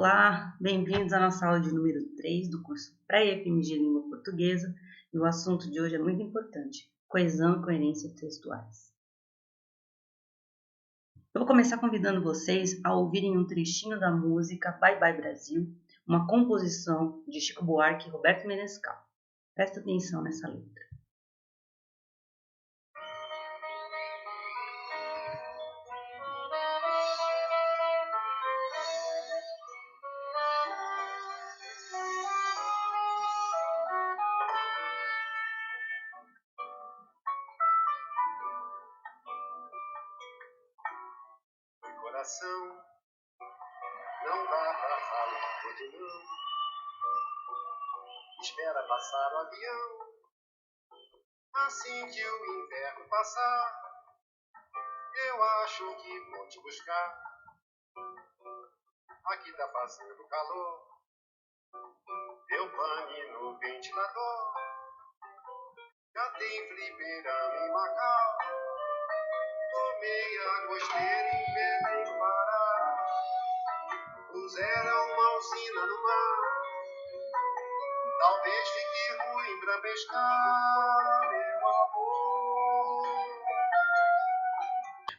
Olá, bem-vindos à nossa aula de número 3 do curso Pré-FMG Língua Portuguesa. E o assunto de hoje é muito importante: coesão e coerência textuais. Eu vou começar convidando vocês a ouvirem um trechinho da música Bye Bye Brasil, uma composição de Chico Buarque e Roberto Menescal. Presta atenção nessa letra. Coração, não dá pra falar todo não. Espera passar o avião. Assim que o inverno passar, eu acho que vou te buscar. Aqui tá fazendo calor. Deu pane no ventilador. Já tem fliperama em Macau. Tomei a costeira em Belém do Pará. Puseram uma usina no mar. Talvez fique ruim pra pescar, meu amor.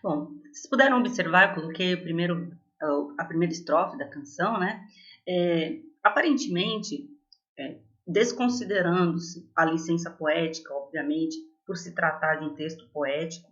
Bom, vocês puderam observar, eu coloquei a primeira estrofe da canção, né? Aparentemente, desconsiderando-se a licença poética, obviamente, por se tratar de um texto poético,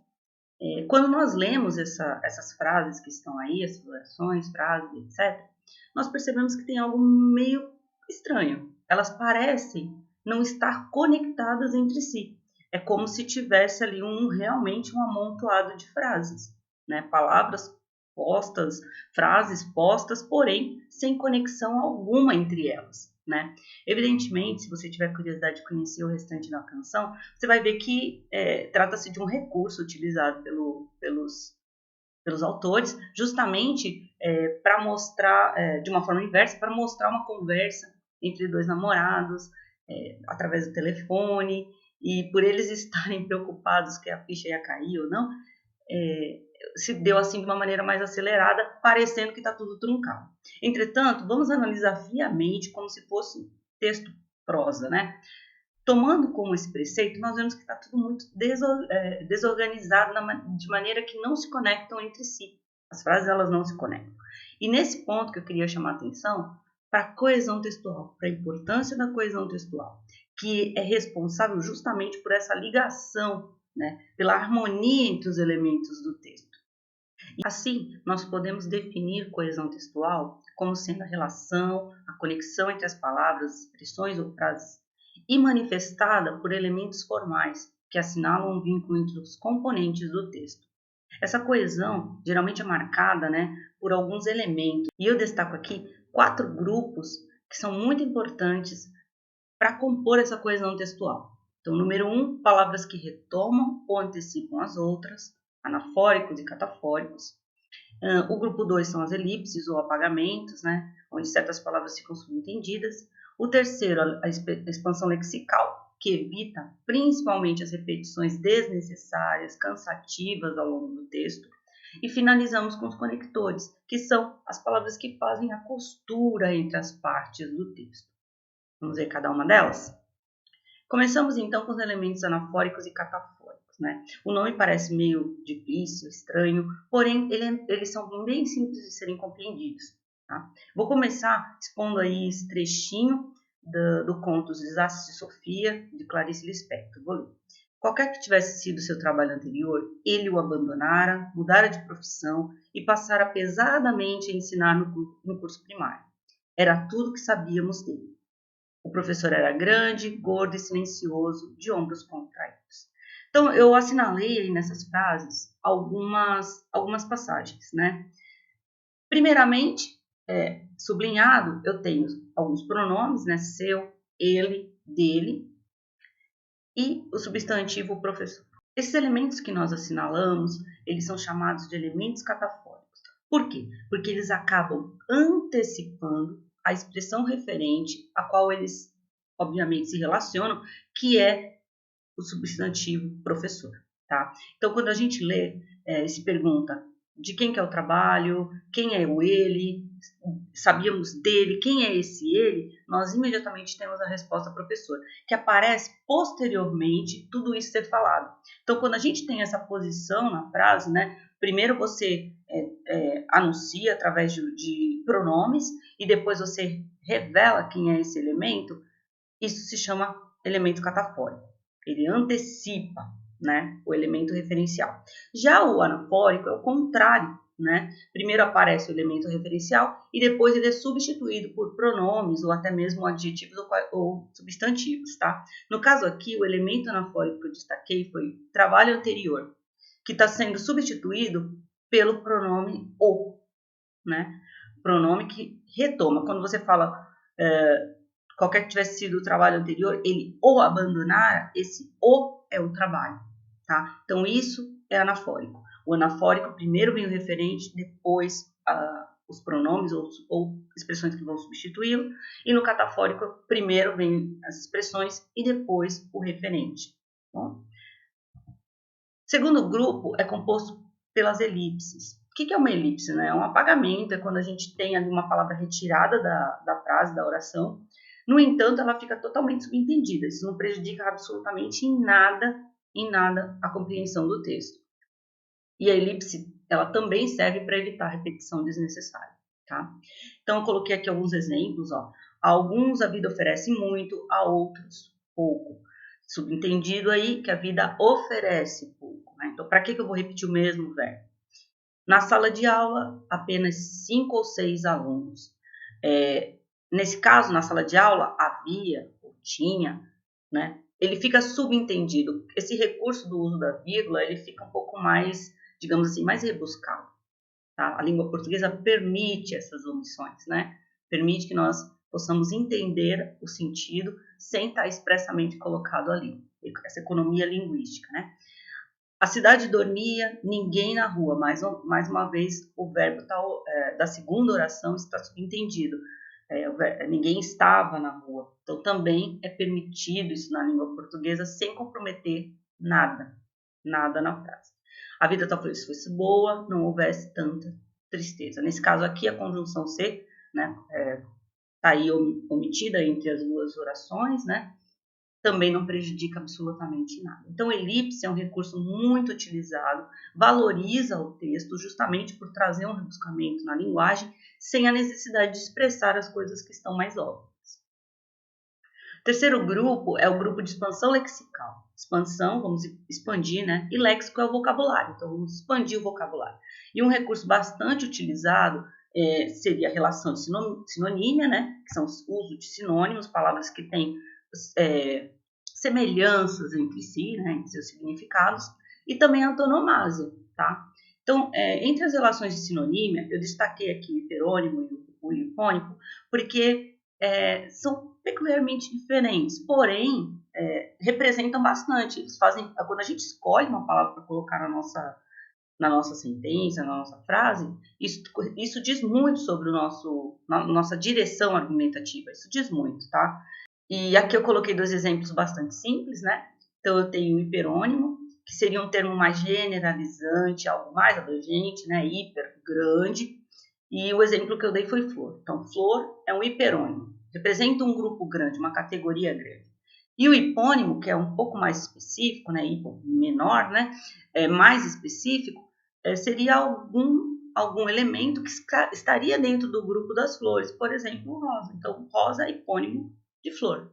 quando nós lemos essas frases que estão aí, essas orações, frases, etc., nós percebemos que tem algo meio estranho. Elas parecem não estar conectadas entre si. É como se tivesse ali realmente um amontoado de frases, né? Palavras postas, frases postas, porém sem conexão alguma entre elas, né? Evidentemente, se você tiver curiosidade de conhecer o restante da canção, você vai ver que trata-se de um recurso utilizado pelos autores, justamente para mostrar, de uma forma inversa, para mostrar uma conversa entre dois namorados, através do telefone, e por eles estarem preocupados que a ficha ia cair ou não, se deu assim de uma maneira mais acelerada, parecendo que está tudo truncado. Entretanto, vamos analisar friamente como se fosse texto prosa, né? Tomando como esse preceito, nós vemos que está tudo muito desorganizado de maneira que não se conectam entre si. As frases elas não se conectam. E nesse ponto que eu queria chamar a atenção para a coesão textual, para a importância da coesão textual, que é responsável justamente por essa ligação, né, pela harmonia entre os elementos do texto. E assim, nós podemos definir coesão textual como sendo a relação, a conexão entre as palavras, expressões ou frases, e manifestada por elementos formais que assinalam um vínculo entre os componentes do texto. Essa coesão geralmente é marcada, né, por alguns elementos, e eu destaco aqui 4 grupos que são muito importantes para compor essa coesão textual. Então, número 1, palavras que retomam ou antecipam as outras, anafóricos e catafóricos. O grupo 2 são as elipses ou apagamentos, né, onde certas palavras ficam subentendidas. O terceiro, a expansão lexical, que evita principalmente as repetições desnecessárias, cansativas ao longo do texto. E finalizamos com os conectores, que são as palavras que fazem a costura entre as partes do texto. Vamos ver cada uma delas? Começamos então com os elementos anafóricos e catafóricos, né? O nome parece meio difícil, estranho, porém eles são bem simples de serem compreendidos. Tá? Vou começar expondo aí esse trechinho do conto Os Desastres de Sofia, de Clarice Lispector. Vou ler. Qualquer que tivesse sido seu trabalho anterior, ele o abandonara, mudara de profissão e passara pesadamente a ensinar no curso primário. Era tudo que sabíamos dele. O professor era grande, gordo e silencioso, de ombros contraídos. Então, eu assinalei aí nessas frases algumas passagens, né? Primeiramente, sublinhado, eu tenho alguns pronomes, né? Seu, ele, dele e o substantivo professor. Esses elementos que nós assinalamos, eles são chamados de elementos catafóricos. Por quê? Porque eles acabam antecipando a expressão referente a qual eles, obviamente, se relacionam, que é o substantivo professor. Tá? Então, quando a gente lê e se pergunta de quem que é o trabalho, quem é o ele, sabíamos dele, quem é esse ele, nós imediatamente temos a resposta professor, que aparece posteriormente tudo isso ser falado. Então, quando a gente tem essa posição na frase, né, primeiro você anuncia através de pronomes e depois você revela quem é esse elemento, isso se chama elemento catafórico. Ele antecipa, né, o elemento referencial. Já o anafórico é o contrário, né? Primeiro aparece o elemento referencial e depois ele é substituído por pronomes ou até mesmo adjetivos ou substantivos, tá? No caso aqui, o elemento anafórico que eu destaquei foi trabalho anterior, que está sendo substituído pelo pronome o, né? Pronome que retoma. Quando você fala qualquer que tivesse sido o trabalho anterior, ele o abandonara, esse o é o trabalho, tá? Então, isso é anafórico. O anafórico, primeiro vem o referente, depois os pronomes ou expressões que vão substituí-lo. E no catafórico, primeiro vem as expressões e depois o referente. Bom? Segundo grupo é composto pelas elipses. O que é uma elipse? Né? É um apagamento, é quando a gente tem ali uma palavra retirada da frase, da oração. No entanto, ela fica totalmente subentendida. Isso não prejudica absolutamente em nada a compreensão do texto. E a elipse, ela também serve para evitar repetição desnecessária, tá? Então, eu coloquei aqui alguns exemplos, ó. A alguns a vida oferece muito, a outros pouco. Subentendido aí que a vida oferece pouco, né? Então, para que eu vou repetir o mesmo verbo? Na sala de aula, apenas 5 ou 6 alunos. Nesse caso, na sala de aula, havia ou tinha, né? Ele fica subentendido. Esse recurso do uso da vírgula, ele fica um pouco mais, digamos assim, mais rebuscado. Tá? A língua portuguesa permite essas omissões, né? Permite que nós possamos entender o sentido sem estar expressamente colocado ali. Essa economia linguística, né? A cidade dormia, ninguém na rua. Mais uma vez, o verbo da segunda oração está subentendido. Ninguém estava na rua. Então, também é permitido isso na língua portuguesa sem comprometer nada na frase. A vida talvez fosse boa, não houvesse tanta tristeza. Nesse caso aqui, a conjunção ser, né, tá aí omitida entre as duas orações, né, também não prejudica absolutamente nada. Então, elipse é um recurso muito utilizado, valoriza o texto justamente por trazer um rebuscamento na linguagem sem a necessidade de expressar as coisas que estão mais óbvias. O terceiro grupo é o grupo de expansão lexical. Expansão, vamos expandir, né? E léxico é o vocabulário, então vamos expandir o vocabulário. E um recurso bastante utilizado seria a relação de sinonímia, né? Que são os usos de sinônimos, palavras que têm semelhanças entre si, né, em seus significados, e também a antonomásia, tá? Então, entre as relações de sinonímia, eu destaquei aqui o hiperônimo e o hipônico, porque são peculiarmente diferentes, porém, representam bastante. Eles fazem, quando a gente escolhe uma palavra para colocar na nossa sentença, na nossa frase, isso diz muito sobre nossa direção argumentativa, isso diz muito, tá? E aqui eu coloquei 2 exemplos bastante simples, né? Então, eu tenho o hiperônimo, que seria um termo mais generalizante, algo mais abrangente, né? Hiper, grande. E o exemplo que eu dei foi flor. Então, flor é um hiperônimo, representa um grupo grande, uma categoria grande. E o hipônimo, que é um pouco mais específico, né? Hipo, menor, né? Mais específico, seria algum elemento que estaria dentro do grupo das flores. Por exemplo, o rosa. Então, rosa é hipônimo de flor,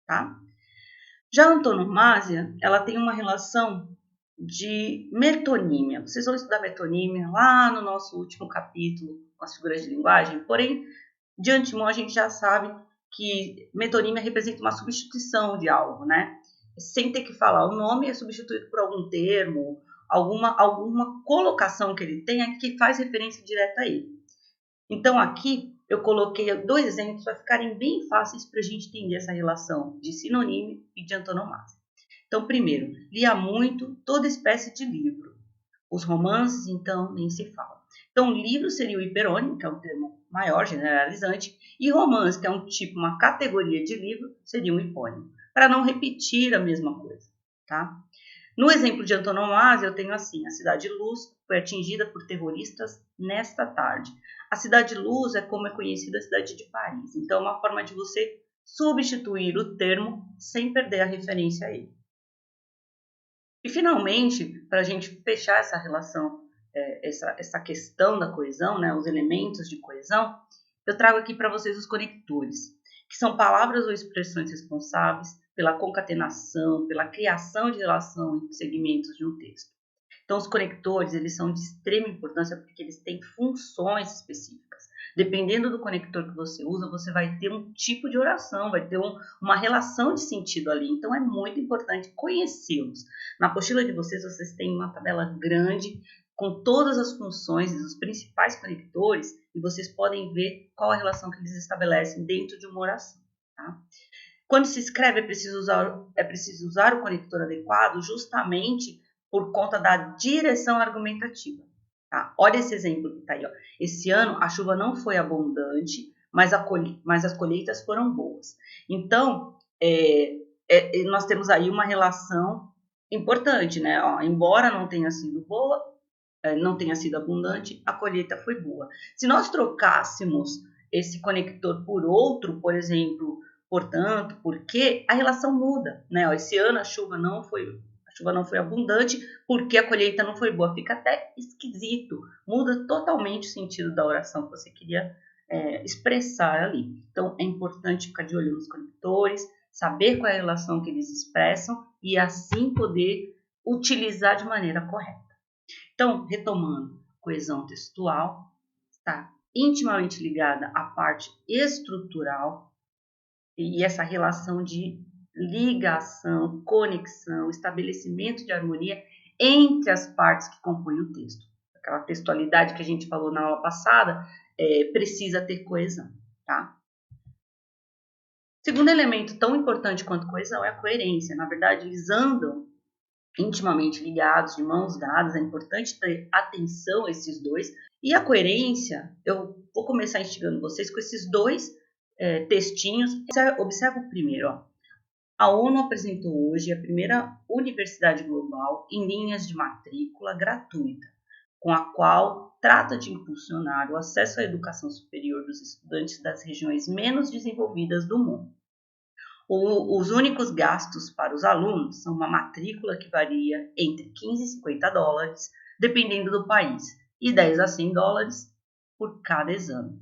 tá? Já a antonomásia, ela tem uma relação de metonímia. Vocês vão estudar metonímia lá no nosso último capítulo, com as figuras de linguagem, porém, de antemão a gente já sabe que metonímia representa uma substituição de algo, né? Sem ter que falar o nome, é substituído por algum termo, alguma colocação que ele tenha que faz referência direta a ele. Então, aqui, eu coloquei 2 exemplos para ficarem bem fáceis para a gente entender essa relação de sinonímia e de antonomásia. Então, primeiro, lia muito toda espécie de livro. Os romances, então, nem se fala. Então, livro seria o hiperônimo, que é um termo maior, generalizante, e romance, que é um tipo, uma categoria de livro, seria um hipônimo, para não repetir a mesma coisa, tá? No exemplo de antonomasia, eu tenho assim: a Cidade Luz foi atingida por terroristas nesta tarde. A Cidade Luz é como é conhecida a cidade de Paris. Então, é uma forma de você substituir o termo sem perder a referência a ele. E, finalmente, para a gente fechar essa relação, essa questão da coesão, né, os elementos de coesão, eu trago aqui para vocês os conectores, que são palavras ou expressões responsáveis pela concatenação, pela criação de relação entre segmentos de um texto. Então, os conectores, eles são de extrema importância porque eles têm funções específicas. Dependendo do conector que você usa, você vai ter um tipo de oração, vai ter uma relação de sentido ali. Então, é muito importante conhecê-los. Na apostila de vocês têm uma tabela grande com todas as funções e os principais conectores e vocês podem ver qual a relação que eles estabelecem dentro de uma oração. Tá? Quando se escreve, é preciso usar o conector adequado justamente por conta da direção argumentativa. Tá? Olha esse exemplo que está aí. Ó. Esse ano a chuva não foi abundante, mas as colheitas foram boas. Então, nós temos aí uma relação importante, né? Ó, embora não tenha sido boa, não tenha sido abundante, a colheita foi boa. Se nós trocássemos esse conector por outro, por exemplo, portanto, porque a relação muda, né? Ó, esse ano a chuva não foi abundante porque a colheita não foi boa. Fica até esquisito, muda totalmente o sentido da oração que você queria expressar ali. Então, é importante ficar de olho nos conectores, saber qual é a relação que eles expressam e assim poder utilizar de maneira correta. Então, retomando, coesão textual está intimamente ligada à parte estrutural e essa relação de ligação, conexão, estabelecimento de harmonia entre as partes que compõem o texto. Aquela textualidade que a gente falou na aula passada precisa ter coesão, tá? Segundo elemento tão importante quanto coesão é a coerência. Na verdade, eles andam intimamente ligados, de mãos dadas, é importante ter atenção a esses dois. E a coerência, eu vou começar instigando vocês com esses dois textinhos. Observa o primeiro, ó. A ONU apresentou hoje a primeira universidade global em linhas de matrícula gratuita, com a qual trata de impulsionar o acesso à educação superior dos estudantes das regiões menos desenvolvidas do mundo. Os únicos gastos para os alunos são uma matrícula que varia entre 15 e 50 dólares, dependendo do país, e 10 a 100 dólares por cada exame.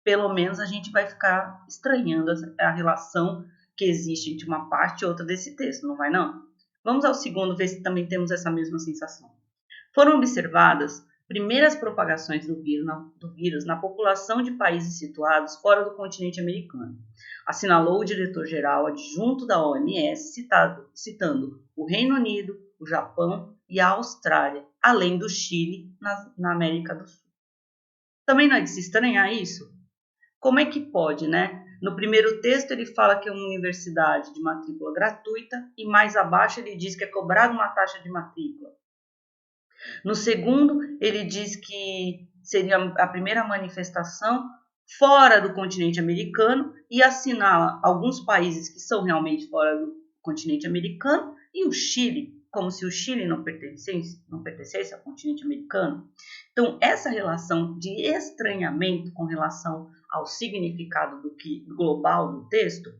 Pelo menos a gente vai ficar estranhando a relação que existe entre uma parte e outra desse texto, não vai não? Vamos ao segundo, ver se também temos essa mesma sensação. Foram observadas primeiras propagações do vírus na população de países situados fora do continente americano, assinalou o diretor-geral adjunto da OMS, citando o Reino Unido, o Japão e a Austrália, além do Chile, na América do Sul. Também não é de se estranhar isso? Como é que pode, né? No primeiro texto ele fala que é uma universidade de matrícula gratuita e mais abaixo ele diz que é cobrada uma taxa de matrícula. No segundo, ele diz que seria a primeira manifestação fora do continente americano e assinala alguns países que são realmente fora do continente americano e o Chile, como se o Chile não pertencesse ao continente americano. Então, essa relação de estranhamento com relação ao significado global do texto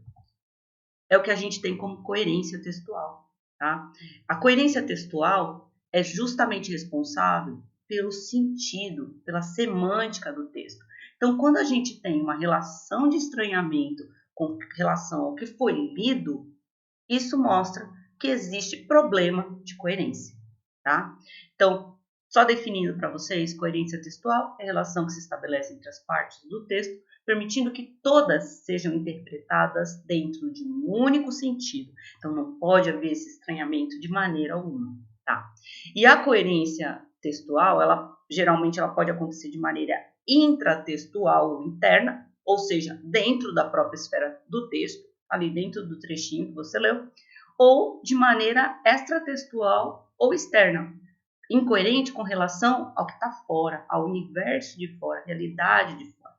é o que a gente tem como coerência textual. Tá? A coerência textual é justamente responsável pelo sentido, pela semântica do texto. Então, quando a gente tem uma relação de estranhamento com relação ao que foi lido, isso mostra que existe problema de coerência, tá? Então, só definindo para vocês, coerência textual é a relação que se estabelece entre as partes do texto, permitindo que todas sejam interpretadas dentro de um único sentido. Então, não pode haver esse estranhamento de maneira alguma, tá? E a coerência textual, geralmente ela pode acontecer de maneira intratextual ou interna, ou seja, dentro da própria esfera do texto, ali dentro do trechinho que você leu, ou de maneira extratextual ou externa, incoerente com relação ao que está fora, ao universo de fora, à realidade de fora.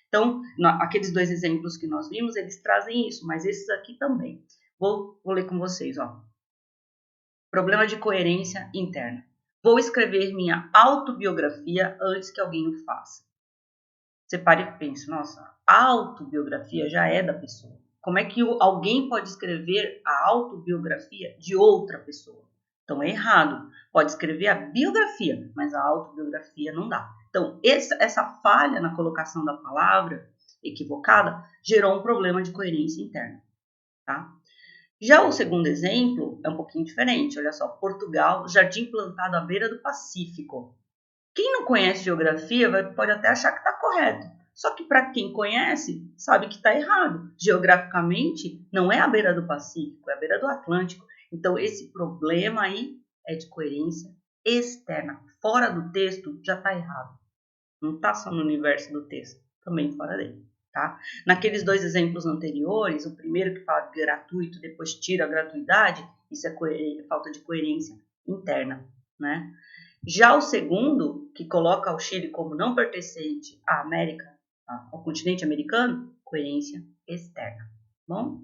Então, aqueles dois exemplos que nós vimos, eles trazem isso, mas esses aqui também. Vou ler com vocês, ó. Problema de coerência interna. Vou escrever minha autobiografia antes que alguém o faça. Você para e pensa, nossa, a autobiografia já é da pessoa. Como é que alguém pode escrever a autobiografia de outra pessoa? Então é errado. Pode escrever a biografia, mas a autobiografia não dá. Então essa falha na colocação da palavra equivocada gerou um problema de coerência interna. Tá? Já o segundo exemplo é um pouquinho diferente. Olha só, Portugal, jardim plantado à beira do Pacífico. Quem não conhece geografia pode até achar que está correto. Só que para quem conhece, sabe que está errado. Geograficamente, não é a beira do Pacífico, é a beira do Atlântico. Então, esse problema aí é de coerência externa. Fora do texto, já está errado. Não está só no universo do texto, também fora dele. Tá? Naqueles dois exemplos anteriores, o primeiro que fala de gratuito, depois tira a gratuidade, isso é falta de coerência interna, né? Já o segundo, que coloca o Chile como não pertencente à América, ao continente americano, coerência externa. Bom?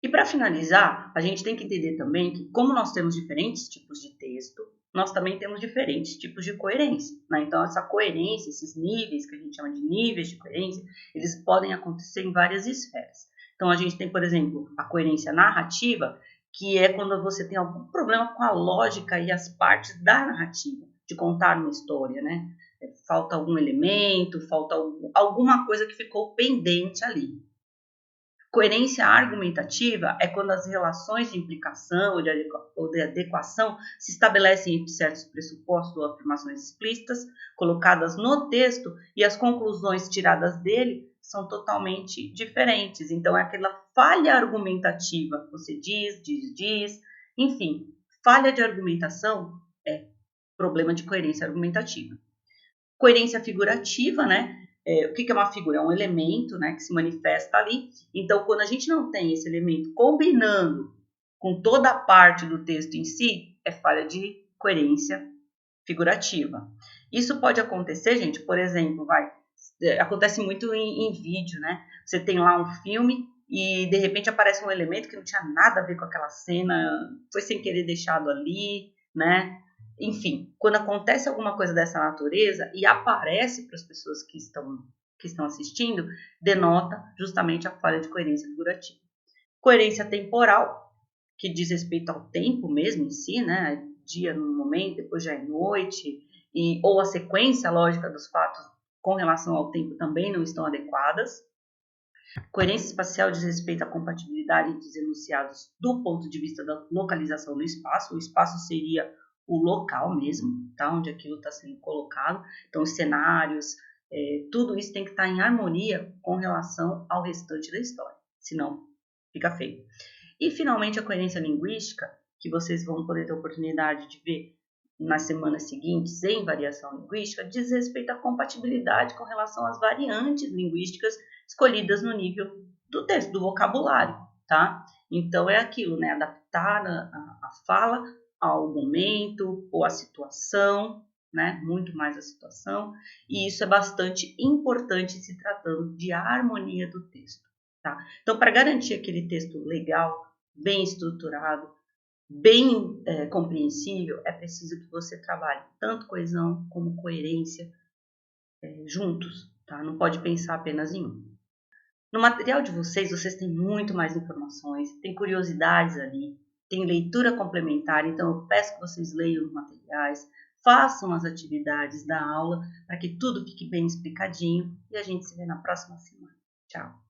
E para finalizar, a gente tem que entender também que, como nós temos diferentes tipos de texto, nós também temos diferentes tipos de coerência. Né? Então, essa coerência, esses níveis, que a gente chama de níveis de coerência, eles podem acontecer em várias esferas. Então, a gente tem, por exemplo, a coerência narrativa, que é quando você tem algum problema com a lógica e as partes da narrativa, de contar uma história, né? Falta algum elemento, falta alguma coisa que ficou pendente ali. Coerência argumentativa é quando as relações de implicação ou de adequação se estabelecem entre certos pressupostos ou afirmações explícitas colocadas no texto e as conclusões tiradas dele são totalmente diferentes. Então, é aquela falha argumentativa. Você diz, enfim, falha de argumentação é problema de coerência argumentativa. Coerência figurativa, né? O que é uma figura? É um elemento, né, que se manifesta ali. Então, quando a gente não tem esse elemento combinando com toda a parte do texto em si, é falha de coerência figurativa. Isso pode acontecer, gente, por exemplo, acontece muito em vídeo, né? Você tem lá um filme e de repente aparece um elemento que não tinha nada a ver com aquela cena, foi sem querer deixado ali, né? Enfim, quando acontece alguma coisa dessa natureza e aparece para as pessoas que estão assistindo, denota justamente a falha de coerência figurativa. Coerência temporal, que diz respeito ao tempo mesmo em si, né? Dia no momento, depois já é noite, ou a sequência lógica dos fatos com relação ao tempo também não estão adequadas. Coerência espacial diz respeito à compatibilidade entre os enunciados do ponto de vista da localização no espaço. O espaço seria o local mesmo, tá? Onde aquilo está sendo colocado. Então, os cenários, tudo isso tem que estar em harmonia com relação ao restante da história, senão fica feio. E, finalmente, a coerência linguística, que vocês vão poder ter a oportunidade de ver nas semanas seguintes em variação linguística, diz respeito à compatibilidade com relação às variantes linguísticas escolhidas no nível do texto, do vocabulário, tá? Então, é aquilo, né? Adaptar a fala ao momento ou à situação, né? Muito mais a situação, e isso é bastante importante se tratando de harmonia do texto, tá? Então, para garantir aquele texto legal, bem estruturado, bem compreensível, é preciso que você trabalhe tanto coesão como coerência juntos, tá? Não pode pensar apenas em um. No material de vocês têm muito mais informações, tem curiosidades ali, tem leitura complementar, então eu peço que vocês leiam os materiais, façam as atividades da aula para que tudo fique bem explicadinho e a gente se vê na próxima semana. Tchau!